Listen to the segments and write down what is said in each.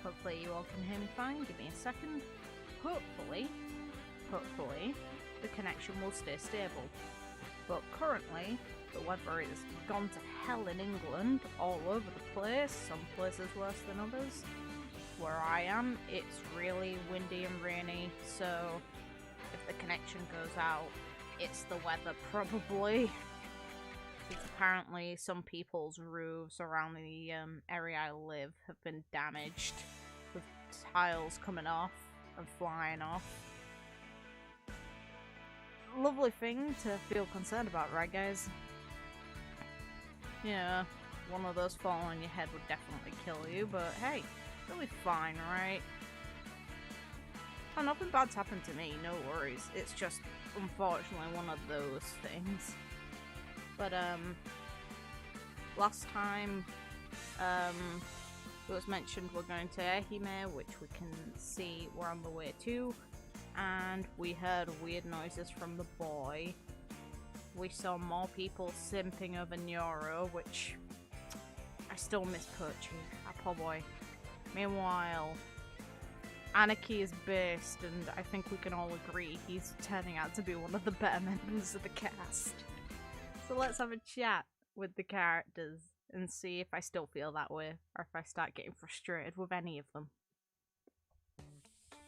Hopefully you all can hear me fine. Give me a second. Hopefully, the connection will stay stable. But currently, the weather is gone to hell in England, all over the place, some places worse than others. Where I am, it's really windy and rainy, so if the connection goes out, it's the weather probably. Because apparently some people's roofs around the area I live have been damaged, with tiles coming off and flying off. Lovely thing to feel concerned about, right guys? Yeah, one of those falling on your head would definitely kill you, but hey, you'll be fine, right? Oh, nothing bad's happened to me, no worries. It's just, unfortunately, one of those things. But, last time, it was mentioned we're going to Ehime, which we can see we're on the way to, and we heard weird noises from the boy. We saw more people simping over Nyoro, which I still miss Pochi, our poor boy. Meanwhile, Aniki is based, and I think we can all agree he's turning out to be one of the better members of the cast. So let's have a chat with the characters and see if I still feel that way, or if I start getting frustrated with any of them.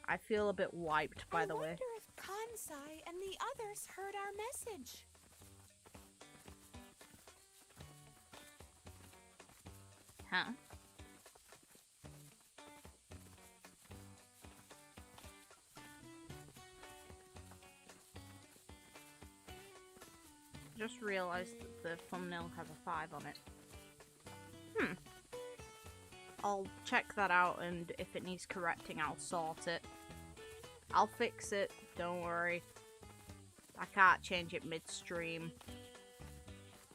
I feel a bit wiped, by the way. I wonder if Kansai and the others heard our message. Huh? Just realized that the thumbnail has a 5 on it. I'll check that out, and if it needs correcting, I'll sort it. I'll fix it, don't worry. I can't change it midstream.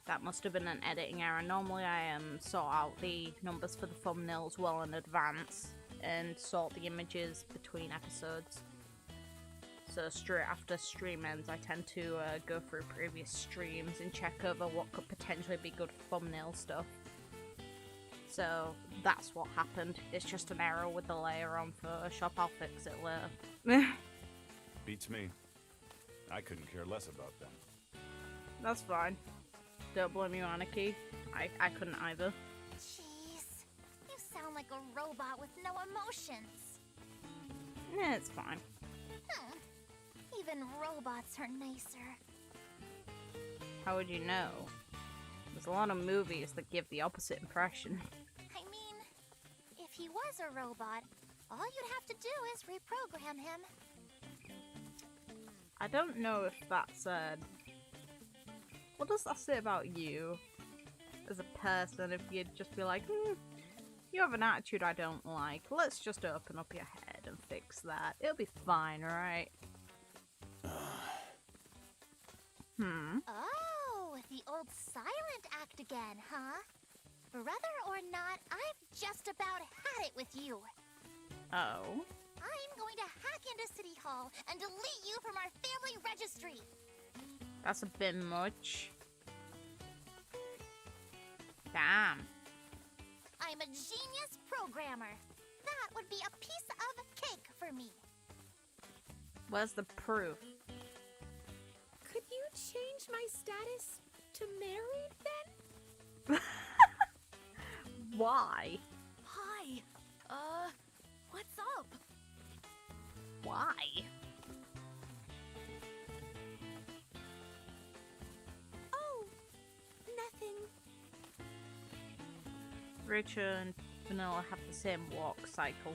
That must have been an editing error. Normally I sort out the numbers for the thumbnails well in advance and sort the images between episodes. So straight after stream ends, I tend to go through previous streams and check over what could potentially be good thumbnail stuff. So that's what happened. It's just an error with the layer on Photoshop. I'll fix it later. Beats me. I couldn't care less about them. That's fine. Don't blame you, Aniki. I couldn't either. Jeez, you sound like a robot with no emotions. Yeah, it's fine. Even robots are nicer. How would you know? There's a lot of movies that give the opposite impression. I mean, if he was a robot, all you'd have to do is reprogram him. I don't know if that's what does that say about you as a person if you'd just be like, you have an attitude I don't like. Let's just open up your head and fix that. It'll be fine, right? Oh, the old silent act again, huh? Brother or not, I've just about had it with you. Oh? I'm going to hack into City Hall and delete you from our family registry. That's a bit much. Damn. I'm a genius programmer. That would be a piece of cake for me. Where's the proof? Could you change my status to married then? Why? Hi. What's up? Why? Oh, nothing. Reycho and Vanilla have the same walk cycle.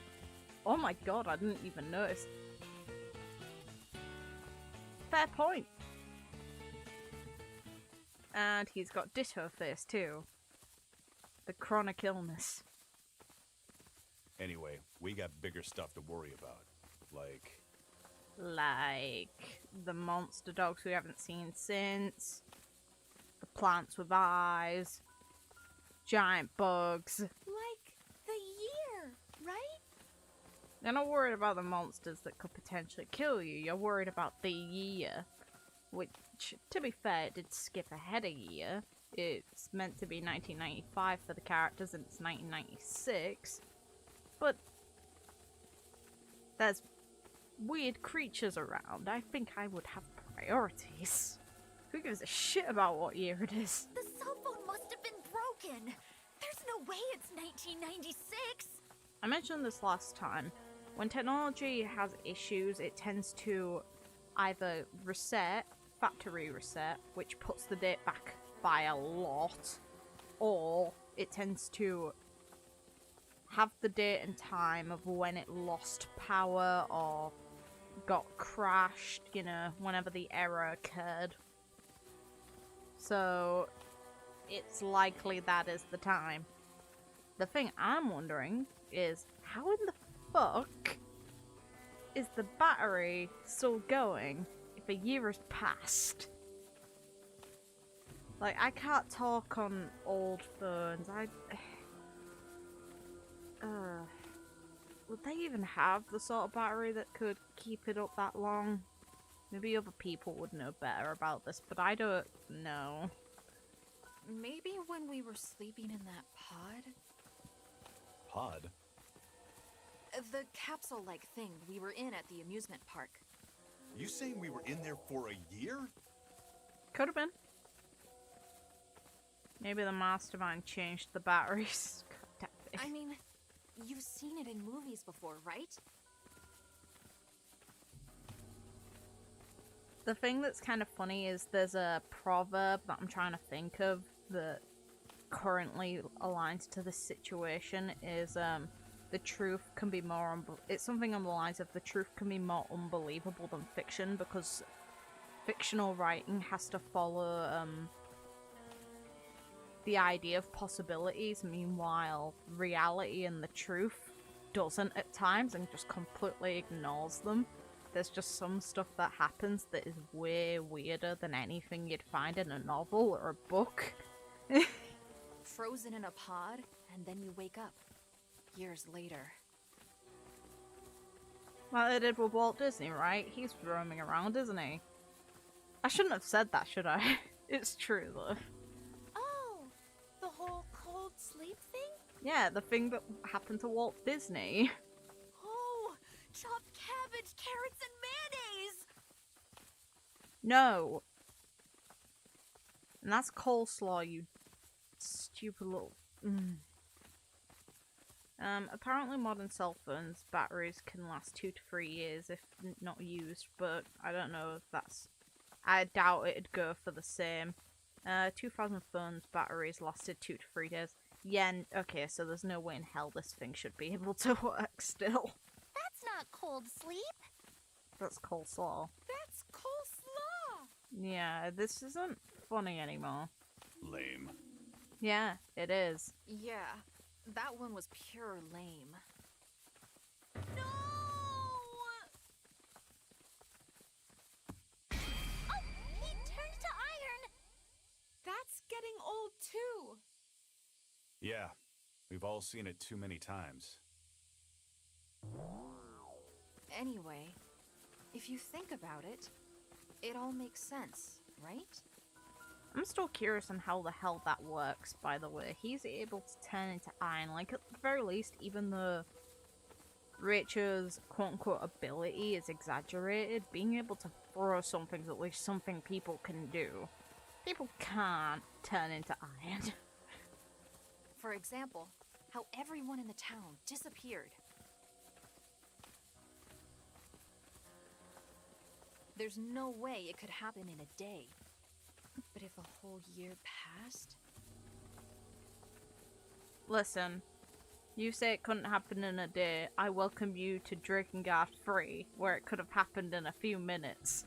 Oh my god, I didn't even notice. Fair point. And he's got ditto face too. The chronic illness. Anyway, we got bigger stuff to worry about. Like the monster dogs we haven't seen since. The plants with eyes. Giant bugs. Like the year, right? You're not worried about the monsters that could potentially kill you. You're worried about the year. Which, to be fair, it did skip ahead a year. It's meant to be 1995 for the characters and it's 1996. But there's weird creatures around, I think I would have priorities. Who gives a shit about what year it is? The cell phone must have been broken. There's no way it's 1996. I mentioned this last time. When technology has issues, it tends to either reset, factory reset, which puts the date back by a lot, or it tends to have the date and time of when it lost power or got crashed, you know, whenever the error occurred. So, it's likely that is the time. The thing I'm wondering is, how in the fuck is the battery still going if a year has passed? Like, I can't talk on old phones. Would they even have the sort of battery that could keep it up that long? Maybe other people would know better about this, but I don't know. Maybe when we were sleeping in that pod? Pod? The capsule-like thing we were in at the amusement park. You saying we were in there for a year? Could have been. Maybe the mastermind changed the batteries. God damn it. I mean, you've seen it in movies before, right? The thing that's kind of funny is there's a proverb that I'm trying to think of that currently aligns to this situation is the truth can be more it's something on the lines of the truth can be more unbelievable than fiction, because fictional writing has to follow the idea of possibilities, meanwhile reality and the truth doesn't at times and just completely ignores them. There's just some stuff that happens that is way weirder than anything you'd find in a novel or a book. Frozen in a pod, and then you wake up. Years later. Well, they did with Walt Disney, right? He's roaming around, isn't he? I shouldn't have said that, should I? It's true, though. Oh, the whole cold sleep thing? Yeah, the thing that happened to Walt Disney. Oh, chopped cabbage, carrots, and mayonnaise! No. And that's coleslaw, you stupid little... apparently modern cell phones batteries can last 2 to 3 years if not used, but I don't know if that's... I doubt it'd go for the same. 2000 phones batteries lasted 2 to 3 days. Yeah, okay, so there's no way in hell this thing should be able to work still. That's not cold sleep. That's coleslaw. That's coleslaw! Yeah, this isn't funny anymore. Lame. Yeah, it is. Yeah, that one was pure lame. No! Oh, he turned to iron. That's getting old too. Yeah, we've all seen it too many times. Anyway, if you think about it, it all makes sense, right? I'm still curious on how the hell that works, by the way. He's able to turn into iron, like, at the very least, even though Reycho's quote-unquote ability is exaggerated, being able to throw something is at least something people can do. People can't turn into iron. For example, how everyone in the town disappeared. There's no way it could happen in a day. But if a whole year passed? Listen, you say it couldn't happen in a day. I welcome you to Drakengard 3, where it could have happened in a few minutes.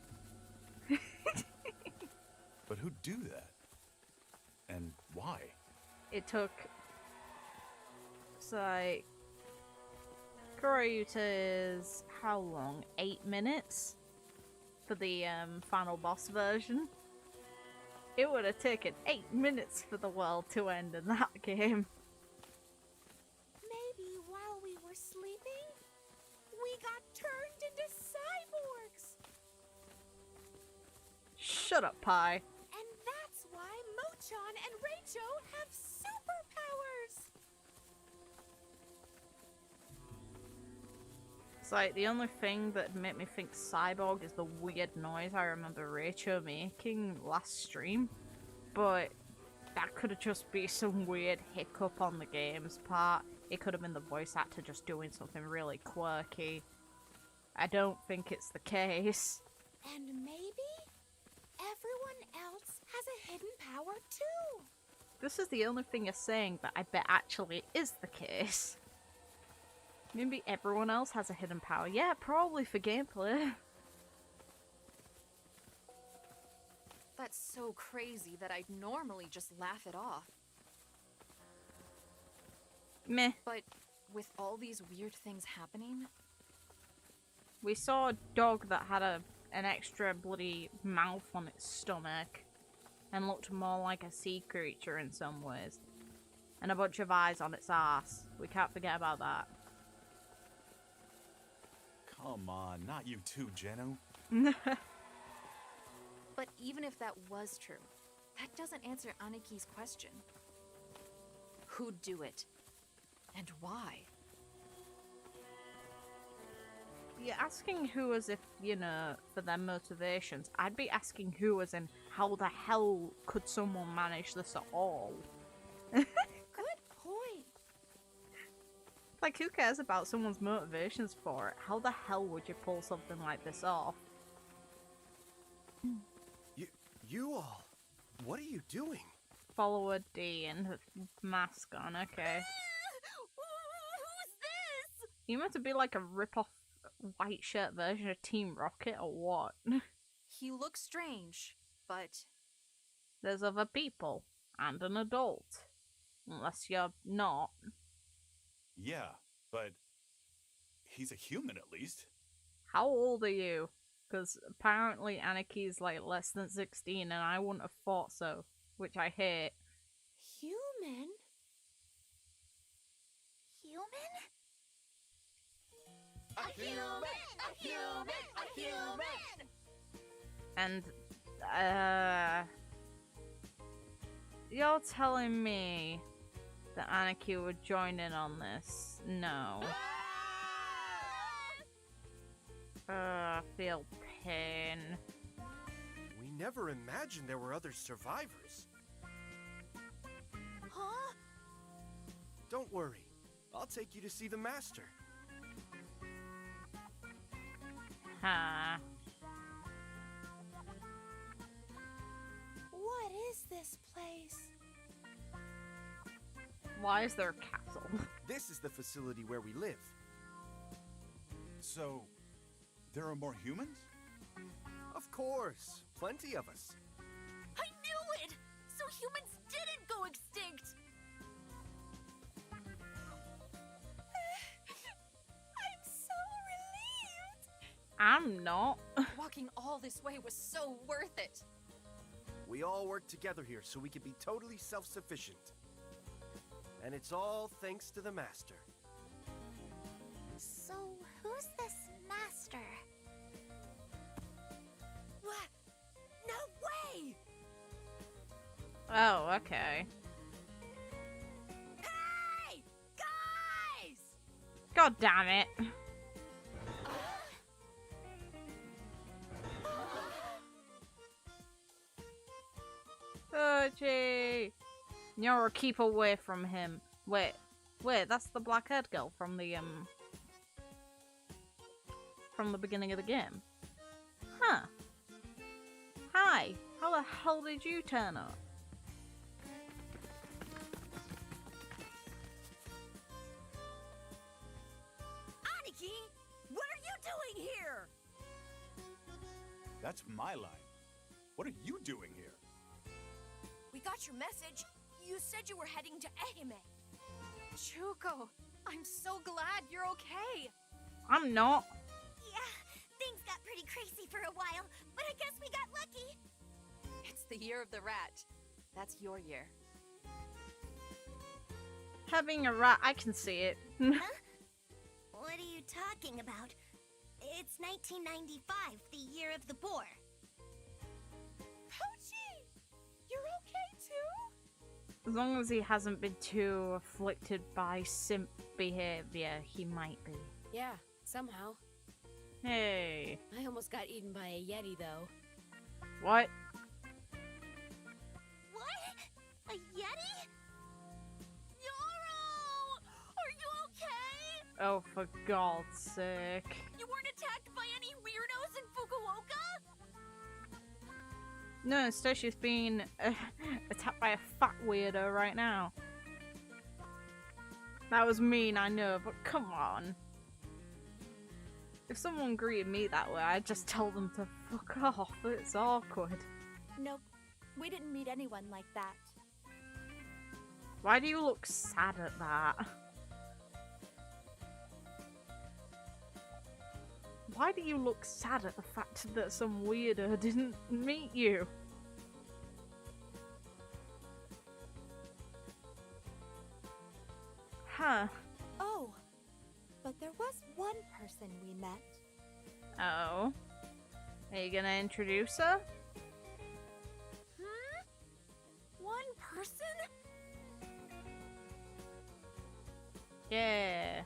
But who'd do that? And why? It took... It's like... Kurayuta is... how long? 8 minutes? For the final boss version? It would have taken 8 minutes for the world to end in that game. Maybe while we were sleeping, we got turned into cyborgs. Shut up, Pi. And that's why Mowchan and Reycho have superpowers. It's like the only thing that made me think cyborg is the weird noise I remember Reycho making last stream. But that could have just been some weird hiccup on the game's part. It could have been the voice actor just doing something really quirky. I don't think it's the case. And maybe everyone else has a hidden power too. This is the only thing you're saying that I bet actually is the case. Maybe everyone else has a hidden power. Yeah, probably for gameplay. That's so crazy that I'd normally just laugh it off. Meh. But with all these weird things happening, We saw a dog that had an extra bloody mouth on its stomach and looked more like a sea creature in some ways. And a bunch of eyes on its ass. We can't forget about that. Come on, not you too, Jeno. but even if that was true, that doesn't answer Aniki's question. Who'd do it? And why? You're asking who as if, you know, for their motivations. I'd be asking who as in how the hell could someone manage this at all? Good point. Like, who cares about someone's motivations for it? How the hell would you pull something like this off? You all, what are you doing? Follower D and her mask on, okay. Who's this? You meant to be like a rip-off white shirt version of Team Rocket or what? He looks strange, but There's other people and an adult. Unless you're not. Yeah, but he's a human at least. How old are you? Because apparently Aniki's like less than 16 and I wouldn't have thought so. Which I hate. Human? Human? A human! A human! A human! And, you're telling me that Aniki would join in on this? No. I feel pain. We never imagined there were other survivors. Huh? Don't worry, I'll take you to see the master. Huh. What is this place? Why is there a castle? This is the facility where we live. So, there are more humans? Of course, plenty of us. I knew it! So humans didn't go extinct! I'm so relieved! I'm not. walking all this way was so worth it. We all work together here so we can be totally self-sufficient. And it's all thanks to the master. So, who's this master? What? No way! Oh, okay. Hey! Guys! God damn it. Sochi! Nyora, keep away from him. Wait, that's the black-haired girl from the beginning of the game. Huh. Hi, how the hell did you turn up? Aniki! What are you doing here? That's my line. What are you doing here? We got your message. You said you were heading to Ehime. Chuko, I'm so glad you're okay. I'm not. Yeah, things got pretty crazy for a while, but I guess we got lucky. It's the year of the rat. That's your year. Having a rat, I can see it. What are you talking about? It's 1995, the year of the boar. Pochi! You're okay too? As long as he hasn't been too afflicted by simp behavior, he might be. Yeah, somehow. Hey. I almost got eaten by a Yeti, though. What? What? A Yeti? Yoro! Are you okay? Oh, for God's sake. You weren't attacked by any weirdos in Fukuoka? No, instead she's being attacked by a fat weirdo right now. That was mean, I know, but come on. If someone greeted me that way, I'd just tell them to fuck off. It's awkward. Nope. We didn't meet anyone like that. Why do you look sad at that? Why do you look sad at the fact that some weirdo didn't meet you? Huh. Oh, but there was one person we met. Oh. Are you gonna introduce her? One person? Yeah.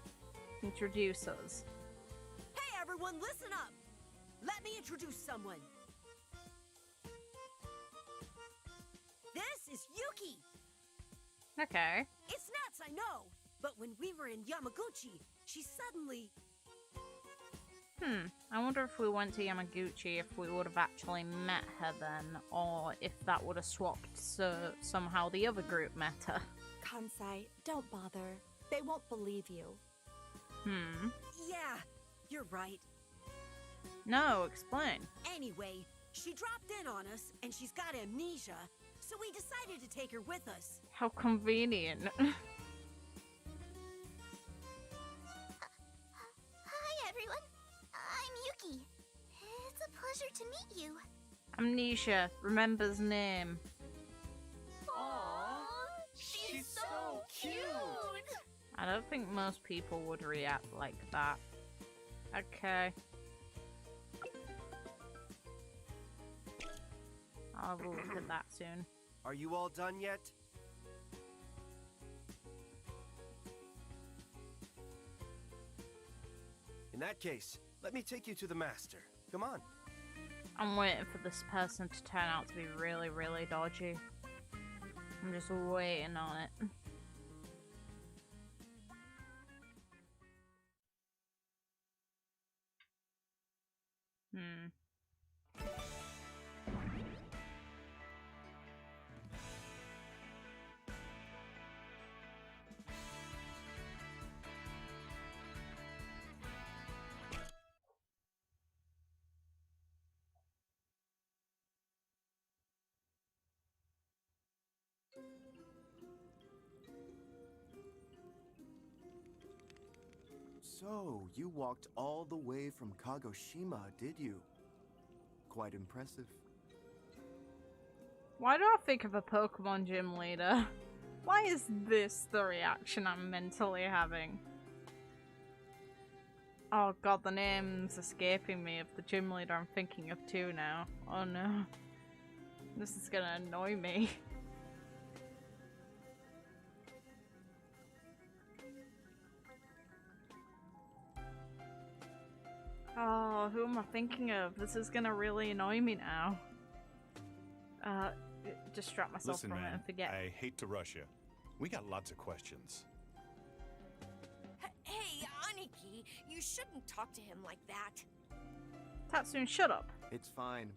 Introduce us. Hey everyone, listen up! Let me introduce someone. This is Yuki! Okay. It's nuts, I know! But when we were in Yamaguchi, she suddenly... I wonder if we went to Yamaguchi, if we would have actually met her then, or if that would have swapped so somehow the other group met her. Kansai, don't bother. They won't believe you. Yeah, you're right. No, explain. Anyway, she dropped in on us, and she's got amnesia, so we decided to take her with us. How convenient. Hi, everyone. I'm Yuki. It's a pleasure to meet you. Amnesia, remembers name. Aww, she's so cute. I don't think most people would react like that. Okay. I'll have a look at that soon. Are you all done yet? In that case, let me take you to the master. Come on. I'm waiting for this person to turn out to be really, really dodgy. I'm just waiting on it. So, you walked all the way from Kagoshima, did you? Quite impressive. Why do I think of a Pokemon gym leader? Why is this the reaction I'm mentally having? Oh god, the name's escaping me of the gym leader I'm thinking of too now. Oh no. This is gonna annoy me. Oh, who am I thinking of? This is gonna really annoy me now. Distract myself Listen, from it man, and forget. I hate to rush you. We got lots of questions. Hey, Aniki, you shouldn't talk to him like that. Tatsune, shut up. It's fine.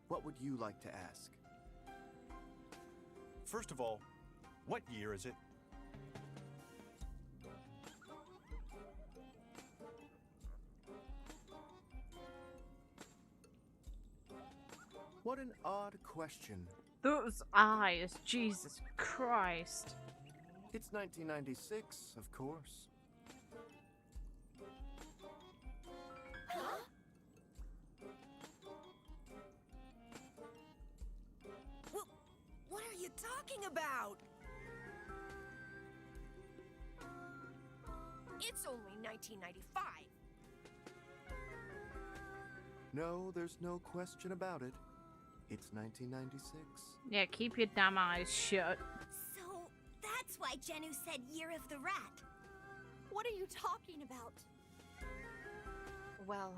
What would you like to ask? First of all, what year is it? What an odd question. Those eyes, Jesus Christ. It's 1996, of course. What are you talking about? It's only 1995. No, there's no question about it. It's 1996. Yeah, keep your damn eyes shut. So, that's why Jennu said Year of the Rat. What are you talking about? Well,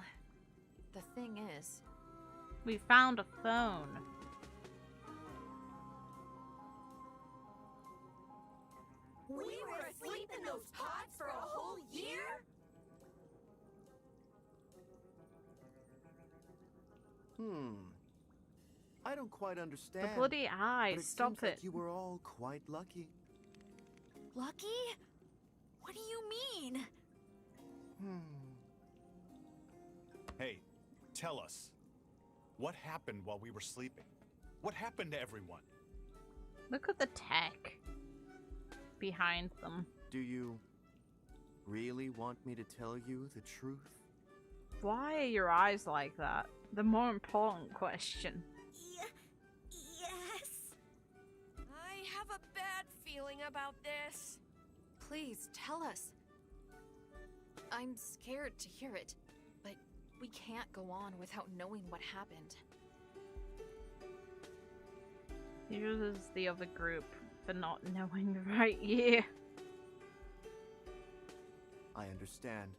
the thing is, We found a phone. We were asleep in those pods for a whole year? I don't quite The understand. bloody eyes. but it Stop seems it. like you were all quite lucky. lucky? What do you mean? Hey, tell us. What happened while we were sleeping? What happened to everyone? Look at the tech behind them. Do you really want me to tell you the truth? Why are your eyes like that? The more important question. Yes. I have a bad feeling about this. Please, tell us. I'm scared to hear it, but we can't go on without knowing what happened. He uses the other group for not knowing the right year. I understand.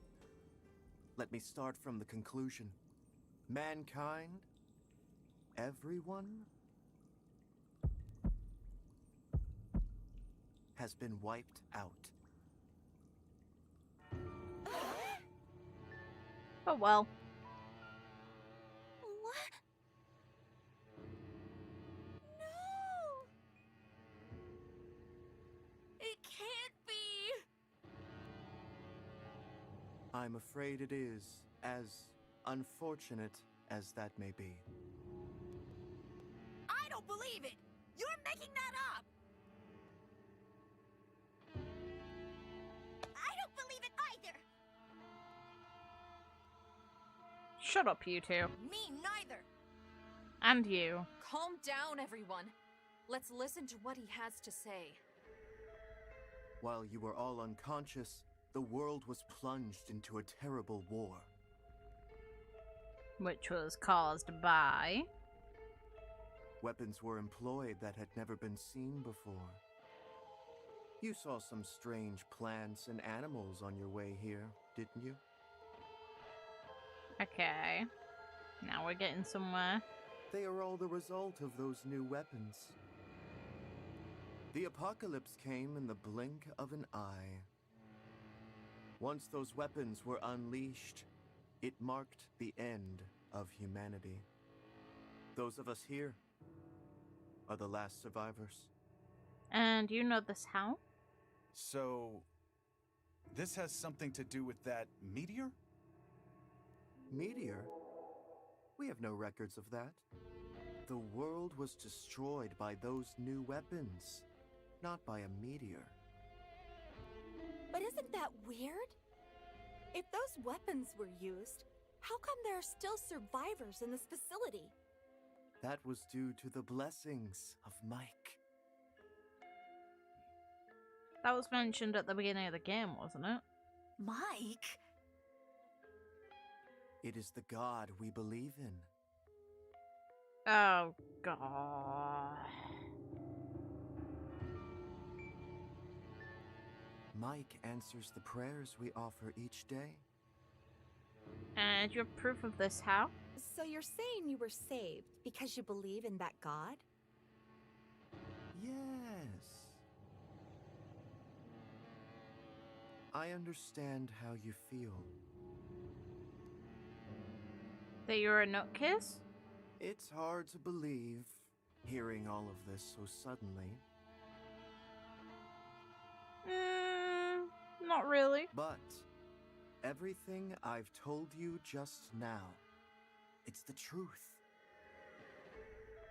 Let me start from the conclusion. Mankind, everyone, has been wiped out. Oh well. What? No! It can't be! I'm afraid it is, as unfortunate as that may be. I don't believe it! You're making that up! I don't believe it either! Shut up, you two. Me neither! And you. Calm down, everyone. Let's listen to what he has to say. While you were all unconscious, the world was plunged into a terrible war. Which was caused by... Weapons were employed that had never been seen before. You saw some strange plants and animals on your way here, didn't you? Okay. Now we're getting somewhere. They are all the result of those new weapons. The apocalypse came in the blink of an eye. Once those weapons were unleashed, it marked the end of humanity. Those of us here are the last survivors. And you know this how? So, this has something to do with that meteor? Meteor? We have no records of that. The world was destroyed by those new weapons, not by a meteor. But isn't that weird? If those weapons were used, how come there are still survivors in this facility? That was due to the blessings of Mike. That was mentioned at the beginning of the game, wasn't it? Mike? It is the God we believe in. Oh, God. Mike answers the prayers we offer each day. And you have proof of this how? So you're saying you were saved because you believe in that God? Yes. I understand how you feel. That you're a nutkiss? It's hard to believe, hearing all of this so suddenly. Not really. But everything I've told you just now, it's the truth.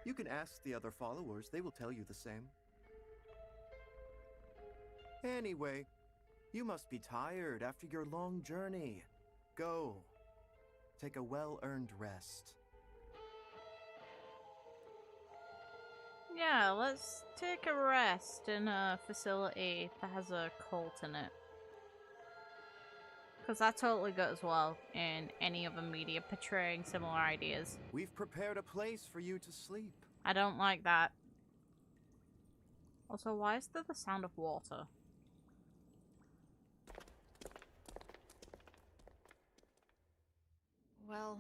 You can ask the other followers, they will tell you the same. Anyway, you must be tired after your long journey. Go. Take a well-earned rest. Yeah, let's take a rest in a facility that has a cult in it. Because that totally goes well in any other media portraying similar ideas. We've prepared a place for you to sleep. I don't like that. Also, why is there the sound of water? Well,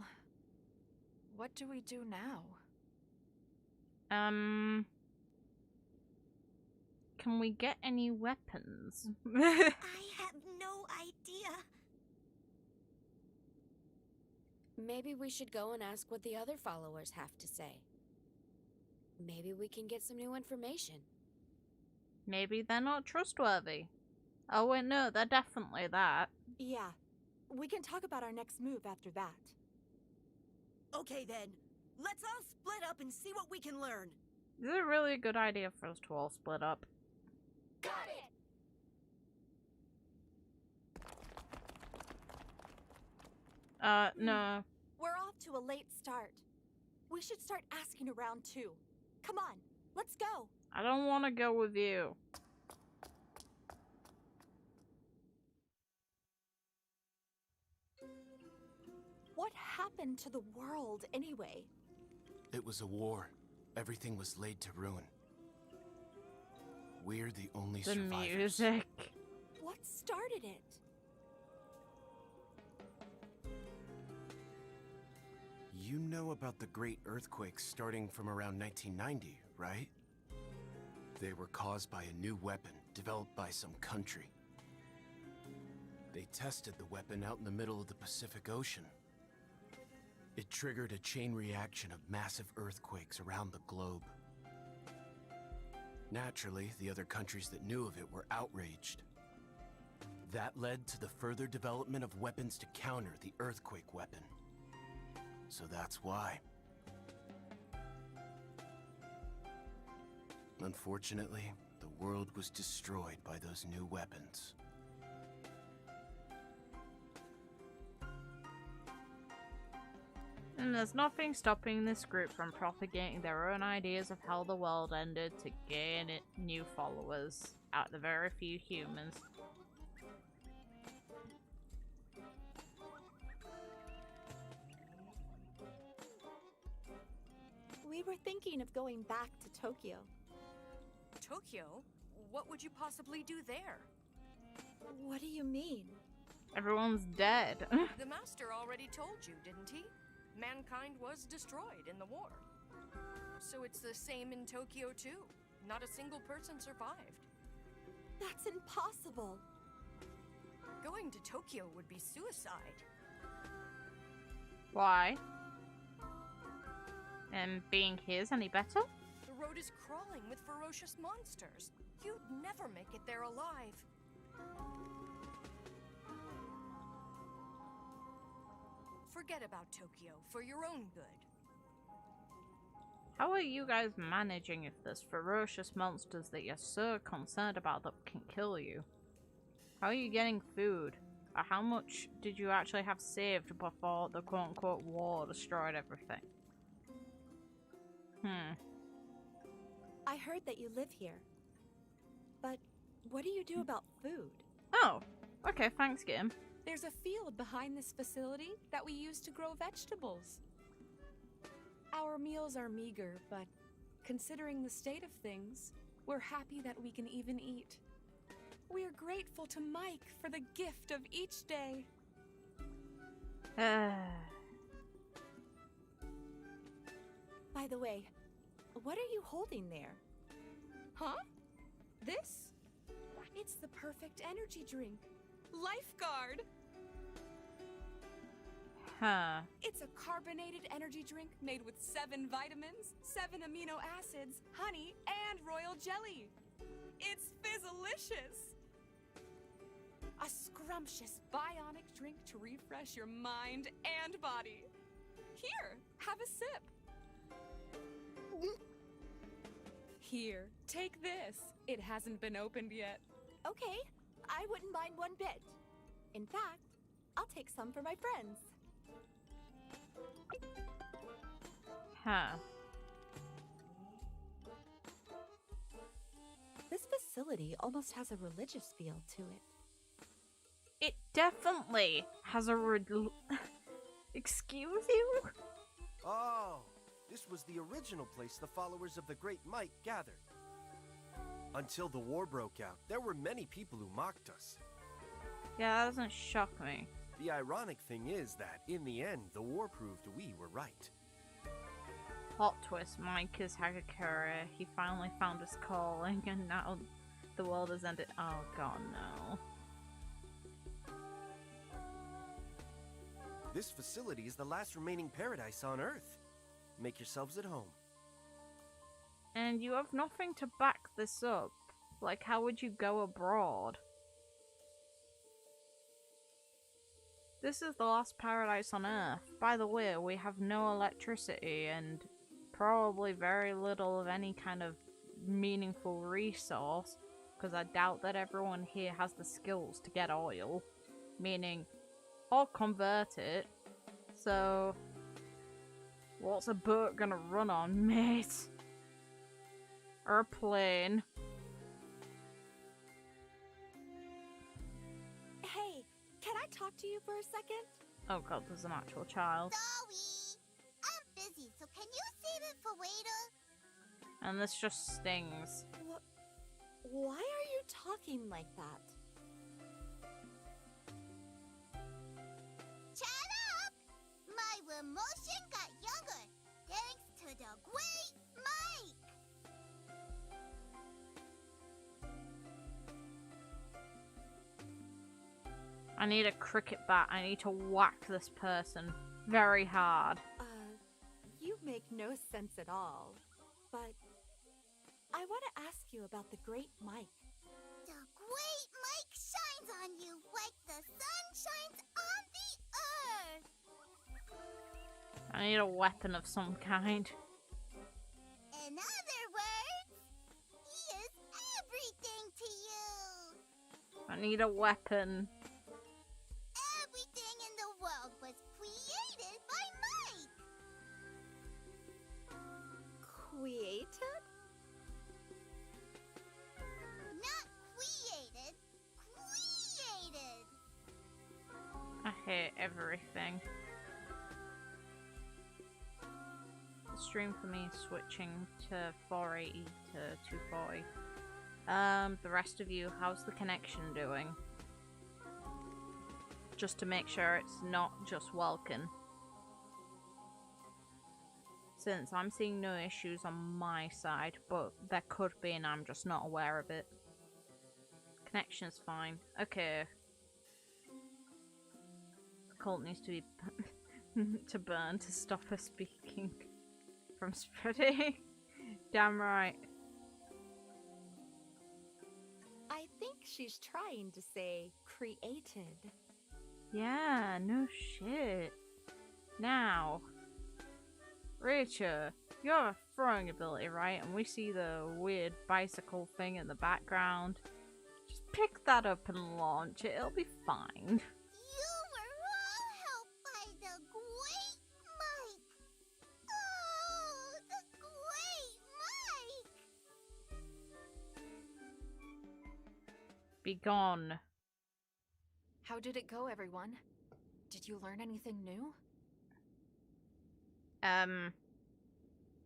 what do we do now? Can we get any weapons? I have no idea. Maybe we should go and ask what the other followers have to say. Maybe we can get some new information. Maybe they're not trustworthy. Oh wait, no, they're definitely that. Yeah. We can talk about our next move after that. Okay then, let's all split up and see what we can learn. This is a really good idea for us to all split up. Got it! No. We're off to a late start. We should start asking around too. Come on, let's go. I don't want to go with you. What happened to the world anyway? It was a war. Everything was laid to ruin. We're the only The survivors. music. What started it? You know about the great earthquakes starting from around 1990, right? They were caused by a new weapon developed by some country. They tested the weapon out in the middle of the Pacific Ocean. It triggered a chain reaction of massive earthquakes around the globe. Naturally, the other countries that knew of it were outraged. That led to the further development of weapons to counter the earthquake weapon. So that's why. Unfortunately, the world was destroyed by those new weapons. And there's nothing stopping this group from propagating their own ideas of how the world ended to gain new followers out of the very few humans. We were thinking of going back to Tokyo. Tokyo? What would you possibly do there? What do you mean? Everyone's dead. The Master already told you, didn't he? Mankind was destroyed in the war. So it's the same in Tokyo too. Not a single person survived. That's impossible. Going to Tokyo would be suicide. Why? And being here's any better? The road is crawling with ferocious monsters. You'd never make it there alive. Forget about Tokyo for your own good. How are you guys managing if there's ferocious monsters that you're so concerned about that can kill you? How are you getting food? Or how much did you actually have saved before the quote-unquote war destroyed everything? I heard that you live here. But what do you do about food? Oh, okay, thanks, game. There's a field behind this facility that we use to grow vegetables. Our meals are meager, but considering the state of things, we're happy that we can even eat. We're grateful to Mike for the gift of each day. By the way, what are you holding there? Huh? This? It's the perfect energy drink. Lifeguard! Huh. It's a carbonated energy drink made with 7 vitamins, 7 amino acids, honey, and royal jelly. It's fizzalicious! A scrumptious bionic drink to refresh your mind and body. Here, have a sip. Here, take this. It hasn't been opened yet. Okay, I wouldn't mind one bit. In fact, I'll take some for my friends. Huh. This facility almost has a religious feel to it. It definitely has a Excuse you? Oh, this was the original place the followers of the Great Mike gathered. Until the war broke out, there were many people who mocked us. Yeah, that doesn't shock me. The ironic thing is that, in the end, the war proved we were right. Plot twist, Mike is Hagakure. He finally found his calling, and now the world has ended. Oh god, no. This facility is the last remaining paradise on Earth. Make yourselves at home. And you have nothing to back this up. Like, how would you go abroad? This is the last paradise on Earth. By the way, we have no electricity and probably very little of any kind of meaningful resource, because I doubt that everyone here has the skills to get oil. Meaning, or convert it. So, what's a boat gonna run on, mate? Or a plane? Hey, can I talk to you for a second? Oh god, there's an actual child. Sorry, I'm busy, so can you save it for later? And this just stings. Why are you talking like that? Shut up! My emotion got younger, thanks to the great Mike! I need a cricket bat. I need to whack this person very hard. You make no sense at all. But I want to ask you about the Great Mike. The great Mike shines on you like the sun shines on the earth! I need a weapon of some kind. In other words, he is everything to you! I need a weapon. Everything in the world was created by Mike! Created? Not created, created! I hate everything. The stream for me is switching to 480 to 240. The rest of you, how's the connection doing? Just to make sure it's not just Welkin. Since I'm seeing no issues on my side, but there could be and I'm just not aware of it. Connection's fine. Okay. The cult needs to be to burn to stop her speaking from spreading. Damn right. I think she's trying to say created. Yeah, no shit. Now, Reycho, you have a throwing ability, right? And we see the weird bicycle thing in the background. Just pick that up and launch it. It'll be fine. You were all helped by the great Mike! Oh, the great Mike! Be gone. How did it go, everyone? Did you learn anything new?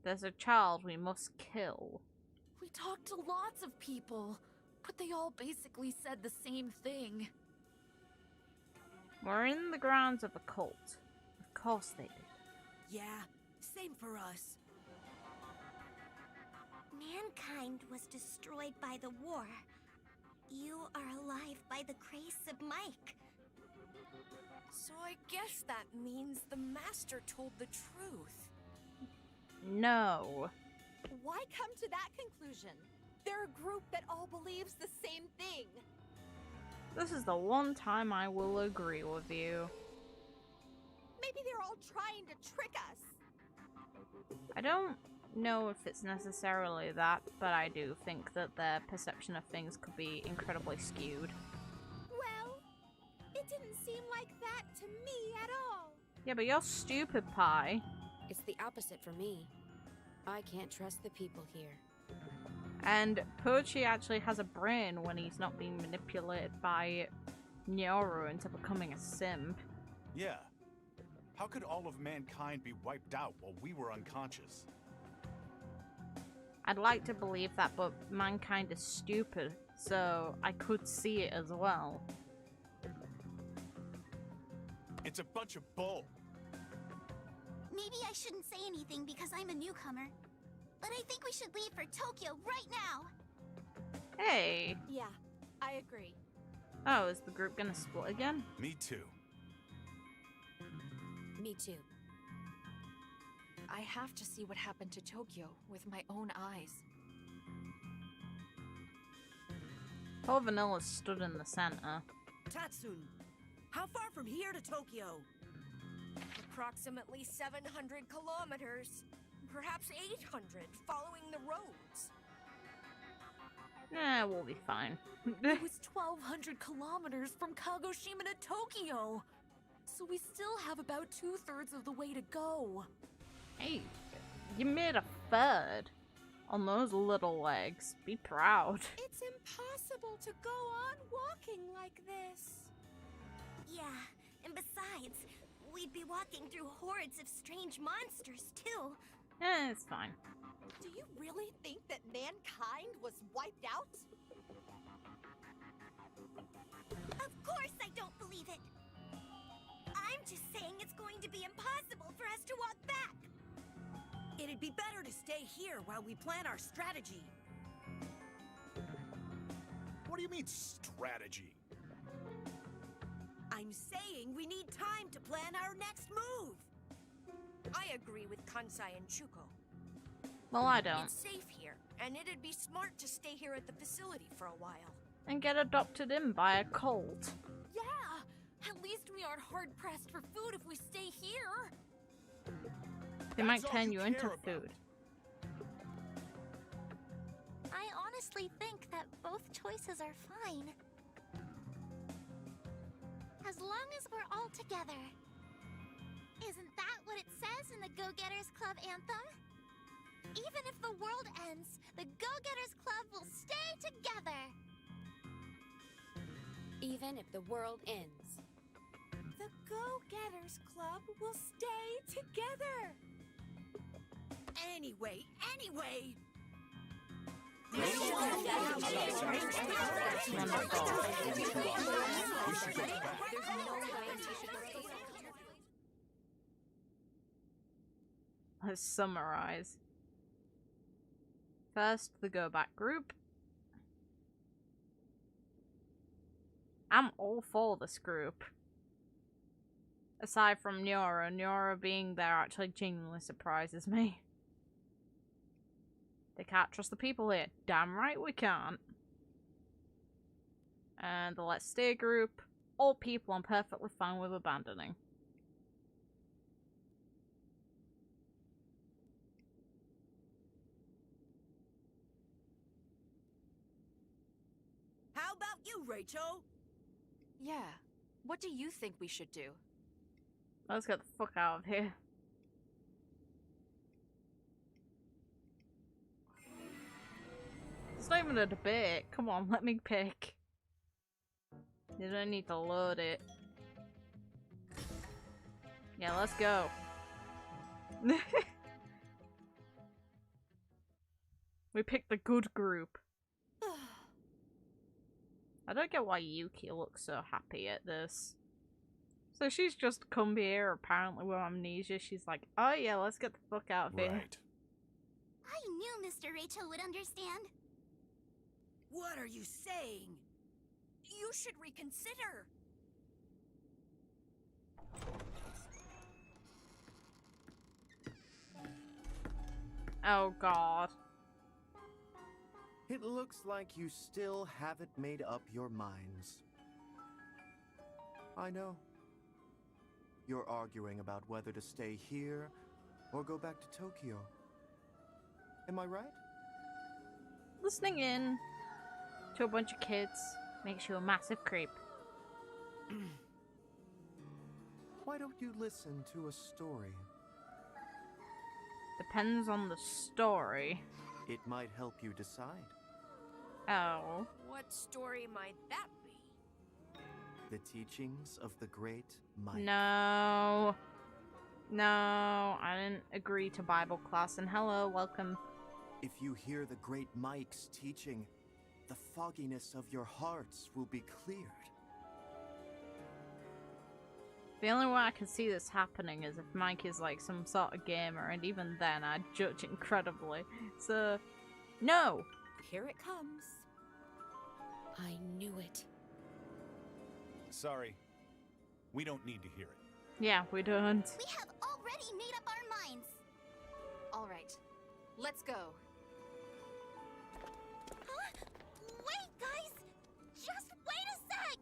There's a child we must kill. We talked to lots of people, but they all basically said the same thing. We're in the grounds of a cult. Of course they did. Yeah, same for us. Mankind was destroyed by the war. You are alive by the grace of Mike. So I guess that means the Master told the truth. No. Why come to that conclusion? They're a group that all believes the same thing. This is the one time I will agree with you. Maybe they're all trying to trick us. I don't know if it's necessarily that, but I do think that their perception of things could be incredibly skewed. Well, it didn't seem like that to me at all. Yeah, but you're stupid, Pie. It's the opposite for me. I can't trust the people here. And Pochi actually has a brain when he's not being manipulated by Nyoru into becoming a simp. Yeah. How could all of mankind be wiped out while we were unconscious? I'd like to believe that, but mankind is stupid, so I could see it as well. It's a bunch of bull. Maybe I shouldn't say anything because I'm a newcomer. But I think we should leave for Tokyo right now. Hey. Yeah, I agree. Oh, is the group gonna split again? Me too. Me too. I have to see what happened to Tokyo with my own eyes. Poor Vanilla stood in the center. Tatsun, how far from here to Tokyo? Approximately 700 kilometers. Perhaps 800, following the roads. We'll be fine. It was 1,200 kilometers from Kagoshima to Tokyo. So we still have about 2/3 of the way to go. Hey, you made a third on those little legs. Be proud. It's impossible to go on walking like this. Yeah, and besides, we'd be walking through hordes of strange monsters, too. It's fine. Do you really think that mankind was wiped out? Of course I don't believe it. I'm just saying it's going to be impossible for us to walk back. It'd be better to stay here while we plan our strategy. What do you mean, strategy? I'm saying we need time to plan our next move. I agree with Kansai and Shuko. Well, I don't. It's safe here, and it'd be smart to stay here at the facility for a while. And get adopted in by a cult. Yeah! At least we aren't hard-pressed for food if we stay here! They might That's all turn you you into care about. food. I honestly think that both choices are fine. As long as we're all together. Isn't that what it says in the Go-Getters Club anthem? Even if the world ends, the Go-Getters Club will stay together. Even if the world ends. The Go-Getters Club will stay together. Anyway. Let's summarize. First, the go back group. I'm all for this group. Aside from Nyora being there actually genuinely surprises me. They can't trust the people here. Damn right we can't. And the Let's Stay group. All people I'm perfectly fine with abandoning. How about you, Reycho? Yeah. What do you think we should do? Let's get the fuck out of here. It's not even a debate. Come on, let me pick. You don't need to load it. Yeah, let's go. We picked the good group. I don't get why Yuki looks so happy at this. So she's just come here, apparently with amnesia. She's like, oh yeah, let's get the fuck out of here. Right. I knew Mr. Reycho would understand. What are you saying? You should reconsider. Oh god. It looks like you still haven't made up your minds. I know. You're arguing about whether to stay here or go back to Tokyo. Am I right? Listening in to a bunch of kids makes you a massive creep. Why don't you listen to a story? Depends on the story. It might help you decide. Oh. What story might that be? The teachings of the great Mike. No. No, I didn't agree to Bible class. And hello, welcome. If you hear the great Mike's teaching, the fogginess of your hearts will be cleared. The only way I can see this happening is if Mike is like some sort of gamer, and even then I'd judge incredibly. So, no! Here it comes. I knew it. Sorry. We don't need to hear it. Yeah, we don't. We have already made up our minds. All right, let's go. Huh? Wait, guys! Just wait a sec!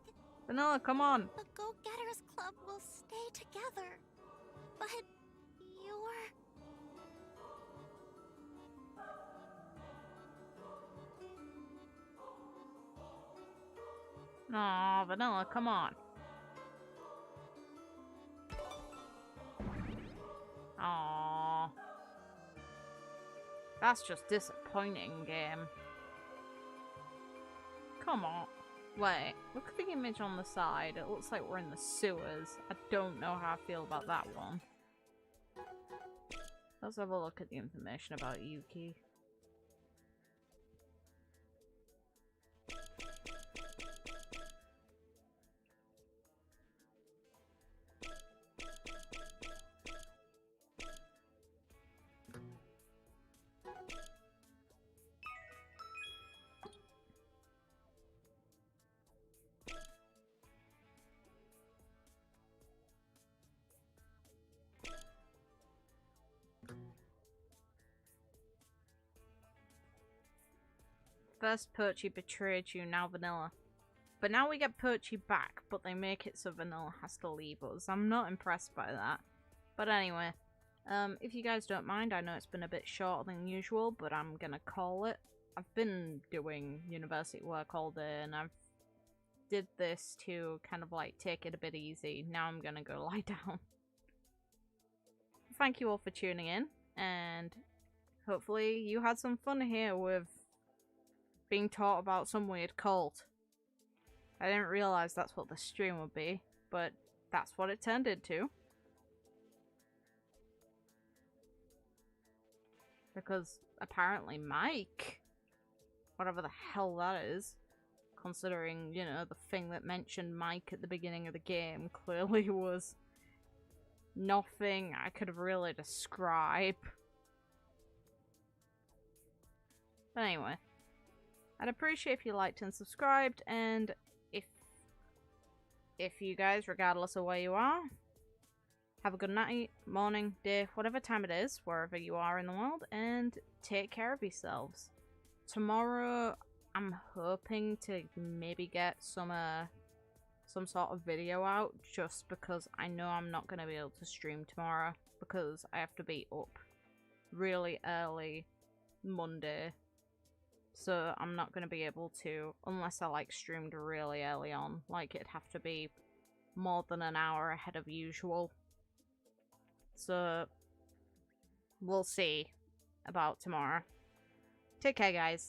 Vanilla, come on! The Go-Getters Club will stay together. But you're... Aw, Vanilla, come on. Aww. That's just disappointing, game. Come on. Wait, look at the image on the side. It looks like we're in the sewers. I don't know how I feel about that one. Let's have a look at the information about Yuki. First Perchy betrayed you, now Vanilla. But now we get Perchy back, but they make it so Vanilla has to leave us. I'm not impressed by that. But anyway, if you guys don't mind, I know it's been a bit shorter than usual, but I'm gonna call it. I've been doing university work all day, and I've did this to kind of like take it a bit easy. Now I'm gonna go lie down. Thank you all for tuning in, and hopefully you had some fun here with being taught about some weird cult. I didn't realize that's what the stream would be, but that's what it turned into. Because apparently Mike, whatever the hell that is, considering, you know, the thing that mentioned Mike at the beginning of the game clearly was nothing I could really describe. But anyway, I'd appreciate if you liked and subscribed, and if you guys, regardless of where you are, have a good night, morning, day, whatever time it is, wherever you are in the world, and take care of yourselves. Tomorrow, I'm hoping to maybe get some sort of video out, just because I know I'm not going to be able to stream tomorrow, because I have to be up really early Monday. So I'm not going to be able to, unless I like streamed really early on. Like, it'd have to be more than an hour ahead of usual. So we'll see about tomorrow. Take care, guys.